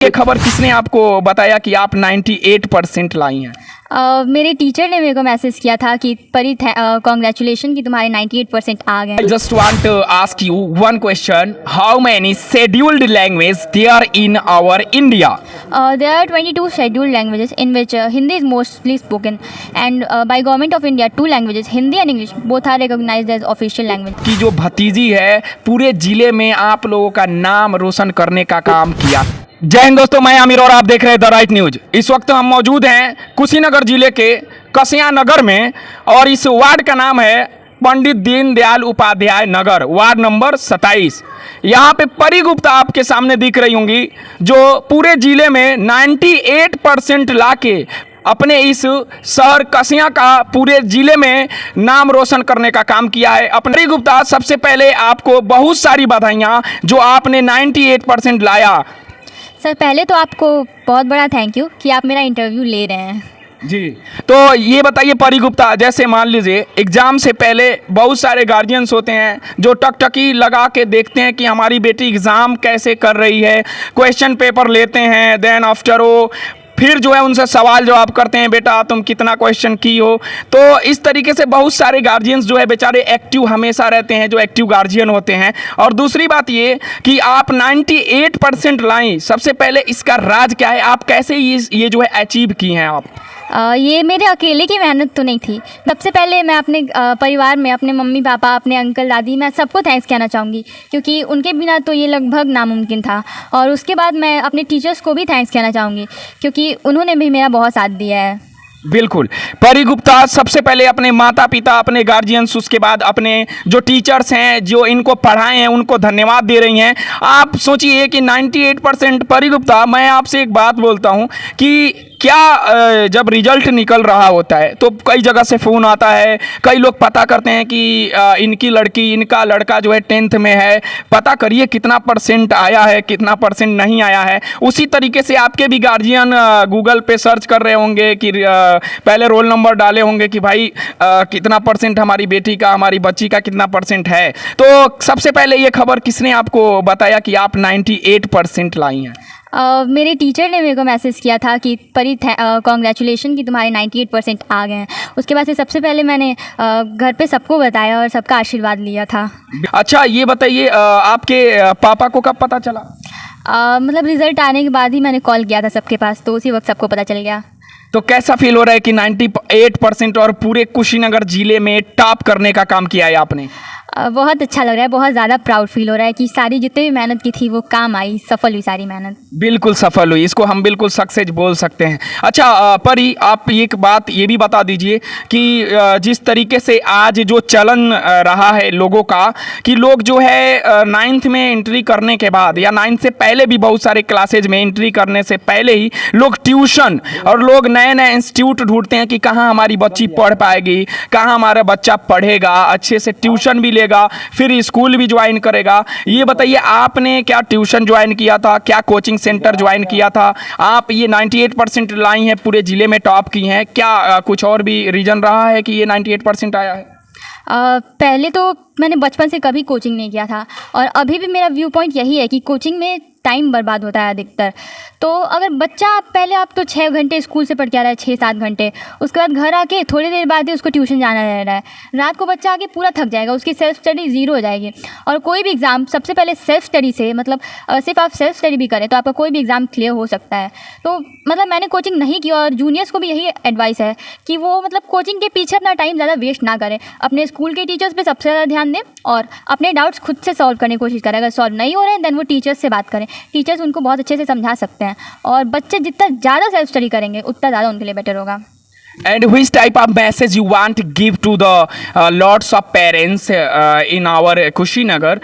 ये खबर किसने आपको बताया कि आप 98% लाई हैं? मेरे टीचर ने मेरे को मैसेज किया था कि परी कॉन्ग्रेचुलेशन कि तुम्हारे 98% आ गए। I just want to ask you one question. How many scheduled languages there in our India? There are 22 scheduled languages in which Hindi is mostly spoken, and by Government of India 2 languages, Hindi and English, both are recognized as official language. की जो भतीजी है पूरे जिले में आप लोगों का नाम रोशन करने का काम किया। जय हिंद दोस्तों, मैं आमिर और आप देख रहे हैं द राइट न्यूज। इस वक्त हम मौजूद हैं कुशीनगर जिले के कसिया नगर में और इस वार्ड का नाम है पंडित दीनदयाल उपाध्याय नगर, वार्ड नंबर 27। यहाँ पे परी गुप्ता आपके सामने दिख रही होंगी जो पूरे जिले में 98% लाके अपने इस शहर कसिया का पूरे जिले में नाम रोशन करने का काम किया है। अपने गुप्ता, सबसे पहले आपको बहुत सारी बधाइयाँ जो आपने 98% लाया। सर, पहले तो आपको बहुत बड़ा थैंक यू कि आप मेरा इंटरव्यू ले रहे हैं। जी, तो ये बताइए परी गुप्ता, जैसे मान लीजिए एग्ज़ाम से पहले बहुत सारे गार्जियंस होते हैं जो टकटकी लगा के देखते हैं कि हमारी बेटी एग्ज़ाम कैसे कर रही है, क्वेश्चन पेपर लेते हैं, देन आफ्टर वो फिर जो है उनसे सवाल जवाब करते हैं, बेटा तुम कितना क्वेश्चन की हो। तो इस तरीके से बहुत सारे गार्जियंस जो है बेचारे एक्टिव हमेशा रहते हैं, जो एक्टिव गार्जियन होते हैं। और दूसरी बात ये कि आप 98% लाई, सबसे पहले इसका राज क्या है, आप कैसे ये जो है अचीव की हैं आप? ये मेरे अकेले की मेहनत तो नहीं थी। सबसे पहले मैं अपने परिवार में अपने मम्मी पापा, अपने अंकल दादी, मैं सबको थैंक्स कहना चाहूँगी क्योंकि उनके बिना तो ये लगभग नामुमकिन था। और उसके बाद मैं अपने टीचर्स को भी थैंक्स कहना चाहूँगी क्योंकि उन्होंने भी मेरा बहुत साथ दिया है। बिल्कुल परी गुप्ता, सबसे पहले अपने माता पिता, अपने गार्जियंस, उसके बाद अपने जो टीचर्स हैं जो इनको पढ़ाए हैं उनको धन्यवाद दे रही हैं। आप सोचिए कि 98% परी गुप्ता, मैं आपसे एक बात बोलता हूं कि क्या जब रिजल्ट निकल रहा होता है तो कई जगह से फ़ोन आता है, कई लोग पता करते हैं कि इनकी लड़की, इनका लड़का जो है 10th में है, पता करिए कितना % आया है, कितना % नहीं आया है। उसी तरीके से आपके भी गार्जियन गूगल पे सर्च कर रहे होंगे कि पहले रोल नंबर डाले होंगे कि भाई कितना % हमारी बेटी का, हमारी बच्ची का कितना % है। तो सबसे पहले ये खबर किसने आपको बताया कि आप 98% लाई हैं? मेरे टीचर ने मेरे को मैसेज किया था कि परी कॉन्ग्रेचुलेशन कि तुम्हारे 98% आ गए हैं। उसके बाद से सबसे पहले मैंने घर पे सबको बताया और सबका आशीर्वाद लिया था। अच्छा, ये बताइए आपके पापा को कब पता चला? मतलब रिज़ल्ट आने के बाद ही मैंने कॉल किया था सबके पास, तो उसी वक्त सबको पता चल गया। तो कैसा फील हो रहा है कि 98% और पूरे कुशीनगर जिले में टॉप करने का काम किया है आपने? बहुत अच्छा लग रहा है, बहुत ज़्यादा प्राउड फील हो रहा है कि सारी जितने भी मेहनत की थी वो काम आई, सफल हुई सारी मेहनत। बिल्कुल सफल हुई, इसको हम बिल्कुल सक्सेस बोल सकते हैं। अच्छा परी, आप एक बात ये भी बता दीजिए कि जिस तरीके से आज जो चलन रहा है लोगों का कि लोग जो है 9th में एंट्री करने के बाद या 9th से पहले भी बहुत सारे क्लासेज में एंट्री करने से पहले ही लोग ट्यूशन और लोग नए नए इंस्टीट्यूट ढूंढते हैं कि कहाँ हमारी बच्ची पढ़ पाएगी, कहाँ हमारा बच्चा पढ़ेगा, अच्छे से ट्यूशन भी लेगा, फिर स्कूल भी ज्वाइन करेगा। ये बताइए आपने क्या ट्यूशन ज्वाइन किया था, क्या कोचिंग सेंटर ज्वाइन किया था? आप ये 98% लाई हैं, पूरे ज़िले में टॉप की हैं, क्या कुछ और भी रीज़न रहा है कि ये 98% आया है? पहले तो मैंने बचपन से कभी कोचिंग नहीं किया था और अभी भी मेरा व्यू पॉइंट यही है कि कोचिंग में टाइम बर्बाद होता है अधिकतर। तो अगर बच्चा पहले आप तो 6 घंटे स्कूल से पढ़ के आ रहा है, 6-7 घंटे, उसके बाद घर आके थोड़ी देर बाद ही उसको ट्यूशन जाना रह रहा है। रात को बच्चा आके पूरा थक जाएगा, उसकी सेल्फ स्टडी ज़ीरो हो जाएगी। और कोई भी एग्ज़ाम सबसे पहले सेल्फ स्टडी से, मतलब सिर्फ आप सेल्फ स्टडी भी करें तो आपका कोई भी एग्ज़ाम क्लियर हो सकता है। तो मतलब मैंने कोचिंग नहीं की और जूनियर्स को भी यही एडवाइस है कि वो मतलब कोचिंग के पीछे अपना टाइम ज़्यादा वेस्ट ना करें, अपने स्कूल के टीचर्स पर सबसे ज़्यादा ध्यान दें और अपने डाउट्स खुद से सॉल्व करने की कोशिश करें। अगर सॉल्व नहीं हो रहे हैं देन वो टीचर्स से बात करें, टीचर्स उनको बहुत अच्छे से समझा सकते हैं। और बच्चे जितना ज़्यादा सेल्फ स्टडी करेंगे उतना ज़्यादा उनके लिए बेटर होगा। And which type of message you want to give to the lots of parents in our Kushinagar?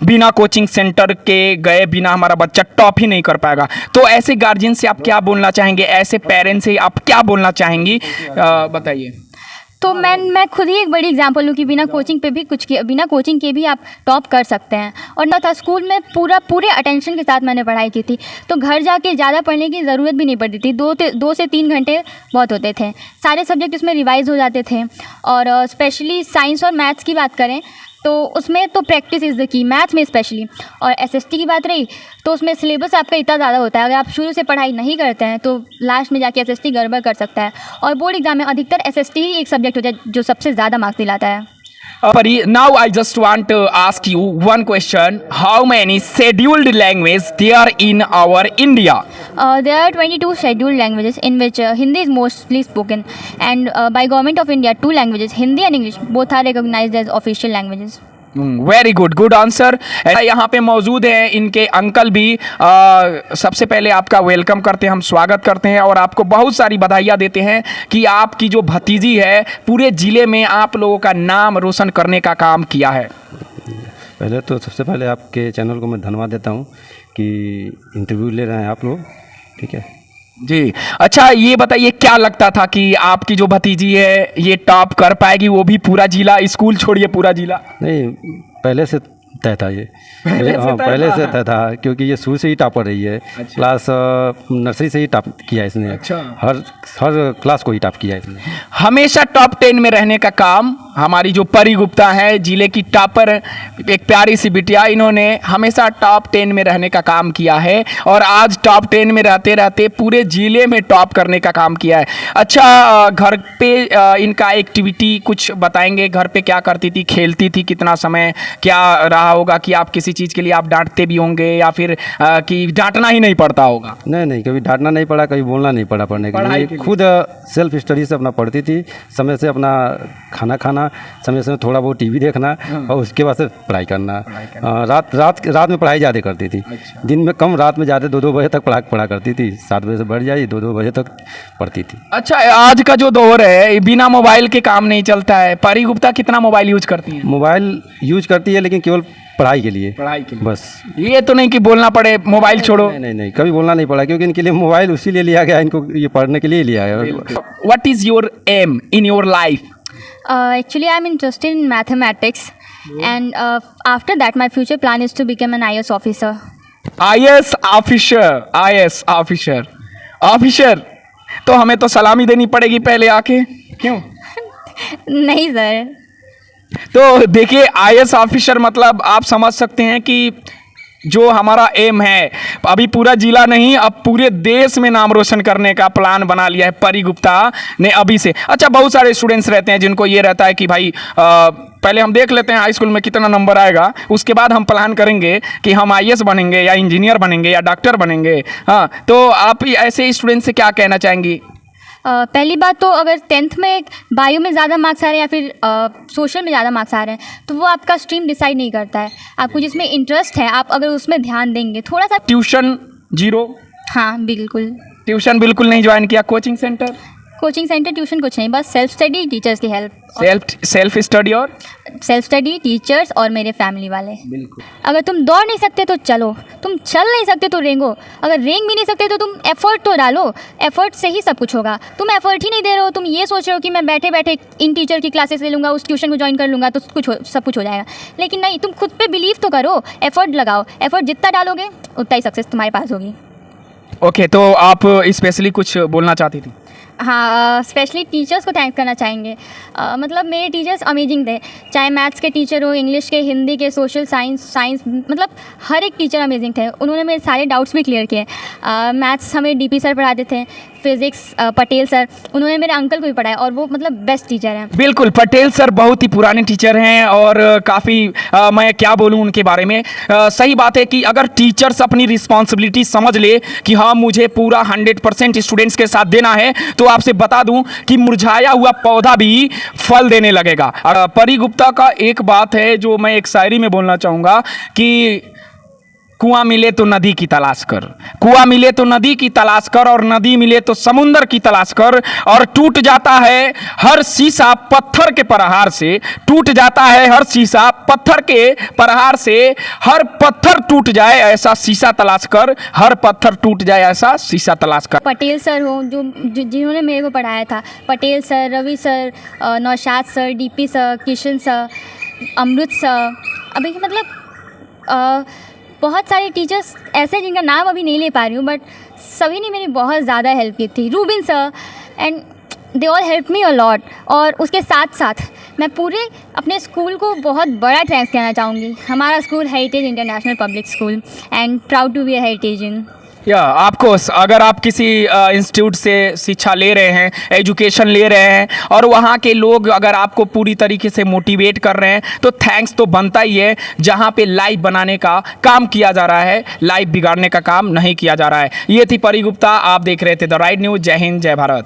बिना कोचिंग सेंटर के गए बिना हमारा बच्चा टॉप ही नहीं कर पाएगा, तो ऐसे गार्जियन से आप क्या बोलना चाहेंगे, ऐसे पेरेंट्स से आप क्या बोलना चाहेंगी, बताइए। तो मैं खुद ही एक बड़ी एग्जांपल हूँ कि बिना कोचिंग पे भी बिना कोचिंग के भी आप टॉप कर सकते हैं। और ना था स्कूल में पूरे अटेंशन के साथ मैंने पढ़ाई की थी, तो घर जाके ज़्यादा पढ़ने की ज़रूरत भी नहीं पड़ती थी। 2 से 3 घंटे बहुत होते थे, सारे सब्जेक्ट उसमें रिवाइज़ हो जाते थे। और स्पेशली साइंस और मैथ्स की बात करें तो उसमें तो practice is the key, maths में स्पेशली। और एसएसटी की बात रही तो उसमें सिलेबस आपका इतना ज़्यादा होता है, अगर आप शुरू से पढ़ाई नहीं करते हैं तो लास्ट में जाके एसएसटी गड़बड़ कर सकता है। और बोर्ड एग्जाम में अधिकतर एसएसटी ही एक सब्जेक्ट होता है जो सबसे ज़्यादा मार्क्स दिलाता है। Pari, now I just want to ask you one question. How many scheduled languages there in our India? There are 22 scheduled languages in which Hindi is mostly spoken, and by Government of India, 2 languages, Hindi and English, both are recognized as official languages. Very good, good answer. यहाँ पे मौजूद हैं इनके uncle भी। सबसे पहले आपका welcome करते हैं, हम स्वागत करते हैं और आपको बहुत सारी बधाइयाँ देते हैं कि आपकी जो भतीजी है पूरे ज़िले में आप लोगों का नाम रोशन करने का काम किया है। पहले तो सबसे पहले आपके चैनल को मैं धन्यवाद देता हूँ कि इंटरव्यू ले रहे हैं आप लोग, ठीक है जी। अच्छा, ये बताइए क्या लगता था कि आपकी जो भतीजी है ये टॉप कर पाएगी, वो भी पूरा जिला, स्कूल छोड़िए पूरा जिला? नहीं, पहले से तय था ये। पहले से तय था क्योंकि ये शुरू से ही टॉपर रही है। अच्छा। क्लास नर्सरी से ही टॉप किया इसने। अच्छा। हर क्लास को ही टॉप किया इसने। हमेशा टॉप 10 में रहने का काम हमारी जो परी गुप्ता है, जिले की टॉपर, एक प्यारी सी बिटिया, इन्होंने हमेशा टॉप 10 में रहने का काम किया है और आज टॉप 10 में रहते रहते पूरे जिले में टॉप करने का काम किया है। अच्छा, घर पे इनका एक्टिविटी कुछ बताएंगे? घर पे क्या करती थी, खेलती थी, कितना समय क्या रहा होगा कि आप किसी चीज़ के लिए आप डांटते भी होंगे या फिर कि डांटना ही नहीं पड़ता होगा? नहीं, कभी डांटना नहीं पड़ा, कभी बोलना नहीं पड़ा पढ़ने के लिए। खुद सेल्फ स्टडी से अपना पढ़ती थी, समय से अपना खाना खाना, समय से थोड़ा बहुत टीवी देखना और उसके बाद से पढ़ाई करना। रात में पढ़ाई ज़्यादा करती थी। अच्छा। दिन में कम, रात में ज़्यादा 2-2 बजे तक पढ़ा करती थी। 7 बजे से बढ़ जाए 2-2 बजे तक पढ़ती थी। अच्छा, आज का जो दौर है बिना मोबाइल के काम नहीं चलता है। परी गुप्ता कितना मोबाइल यूज करती हैं? मोबाइल यूज करती है लेकिन केवल पढ़ाई के लिए। पढ़ाई के लिए बस। ये तो नहीं कि बोलना पड़े मोबाइल छोड़ो? नहीं, कभी बोलना नहीं पड़ा क्योंकि इनके लिए मोबाइल उसी लिए लिया गया, इनको ये पढ़ने के लिए लिया गया। What is your aim in your life? Actually, I'm interested in mathematics, and after that, my future plan is to become an IAS officer. IAS officer. Officer तो हमें तो सलामी देनी पड़ेगी पहले आके, क्यों? नहीं सर। तो देखिए, IAS ऑफिसर मतलब आप समझ सकते हैं कि जो हमारा एम है, अभी पूरा जिला नहीं, अब पूरे देश में नाम रोशन करने का प्लान बना लिया है परी गुप्ता ने अभी से। अच्छा, बहुत सारे स्टूडेंट्स रहते हैं जिनको ये रहता है कि भाई पहले हम देख लेते हैं हाई स्कूल में कितना नंबर आएगा, उसके बाद हम प्लान करेंगे कि हम IAS बनेंगे या इंजीनियर बनेंगे या डॉक्टर बनेंगे। हाँ, तो आप ऐसे स्टूडेंट से क्या कहना चाहेंगी? पहली बात तो अगर 10th में बायो में ज़्यादा मार्क्स आ रहे हैं या फिर सोशल में ज़्यादा मार्क्स आ रहे हैं तो वो आपका स्ट्रीम डिसाइड नहीं करता है। आपको जिसमें इंटरेस्ट है आप अगर उसमें ध्यान देंगे थोड़ा सा। ट्यूशन 0? हाँ बिल्कुल। ट्यूशन बिल्कुल नहीं ज्वाइन किया? कोचिंग सेंटर ट्यूशन कुछ नहीं, बस सेल्फ स्टडी, टीचर्स की हेल्प। सेल्फ स्टडी और सेल्फ स्टडी, टीचर्स और मेरे फैमिली वाले। बिल्कुल। अगर तुम दौड़ नहीं सकते तो चलो, तुम चल नहीं सकते तो रेंगो, अगर रेंग भी नहीं सकते तो तुम एफर्ट तो डालो, एफर्ट से ही सब कुछ होगा। तुम एफर्ट ही नहीं दे रहे हो, तुम ये सोच रहे हो कि मैं बैठे बैठे इन टीचर की क्लासेस ले लूँगा, उस ट्यूशन को ज्वाइन कर लूँगा तो सब कुछ हो जाएगा। लेकिन नहीं, तुम खुद पे बिलीव तो करो, एफर्ट लगाओ, एफर्ट जितना डालोगे उतना ही सक्सेस तुम्हारे पास होगी। ओके, तो आप स्पेशली कुछ बोलना चाहती थी? हाँ, स्पेशली टीचर्स को थैंक्स करना चाहेंगे। मतलब मेरे टीचर्स अमेजिंग थे, चाहे मैथ्स के टीचर हो, इंग्लिश के, हिंदी के, सोशल साइंस, मतलब हर एक टीचर अमेजिंग थे। उन्होंने मेरे सारे डाउट्स भी क्लियर किए। मैथ्स हमें DP सर पढ़ाते थे, फिज़िक्स पटेल सर, उन्होंने मेरे अंकल को भी पढ़ाया और वो मतलब बेस्ट टीचर हैं। बिल्कुल, पटेल सर बहुत ही पुराने टीचर हैं और काफ़ी मैं क्या बोलूं उनके बारे में। सही बात है कि अगर टीचर्स अपनी रिस्पॉन्सिबिलिटी समझ ले कि हाँ मुझे पूरा 100% स्टूडेंट्स के साथ देना है, तो आपसे बता दूं कि मुरझाया हुआ पौधा भी फल देने लगेगा। परी गुप्ता का एक बात है जो मैं एक शायरी में बोलना चाहूँगा कि कुआं मिले तो नदी की तलाश कर, कुआं मिले तो नदी की तलाश कर, और नदी मिले तो समुंदर की तलाश कर, और टूट जाता है हर शीशा पत्थर के प्रहार से, टूट जाता है हर शीशा पत्थर के प्रहार से, हर पत्थर टूट जाए ऐसा शीशा तलाश कर, हर पत्थर टूट जाए ऐसा शीशा तलाश कर। पटेल सर हो जो जिन्होंने मेरे को पढ़ाया था, Patel sir, Ravi sir, Naushad sir, DP sir, Kishan sir, Amrit sir, अभी मतलब बहुत सारे टीचर्स ऐसे जिनका नाम अभी नहीं ले पा रही हूँ, बट सभी ने मेरी बहुत ज़्यादा हेल्प की थी। Rubin sir, and they all help me a lot. और उसके साथ साथ मैं पूरे अपने स्कूल को बहुत बड़ा थैंक्स कहना चाहूँगी। हमारा school heritage international public school and proud to be a heritagian. या आपको अगर आप किसी इंस्टीट्यूट से शिक्षा ले रहे हैं, एजुकेशन ले रहे हैं और वहाँ के लोग अगर आपको पूरी तरीके से मोटिवेट कर रहे हैं तो थैंक्स तो बनता ही है। जहाँ पे लाइफ बनाने का काम किया जा रहा है, लाइफ बिगाड़ने का काम नहीं किया जा रहा है। ये थी परी गुप्ता, आप देख रहे थे द राइट न्यूज़। जय हिंद, जय भारत।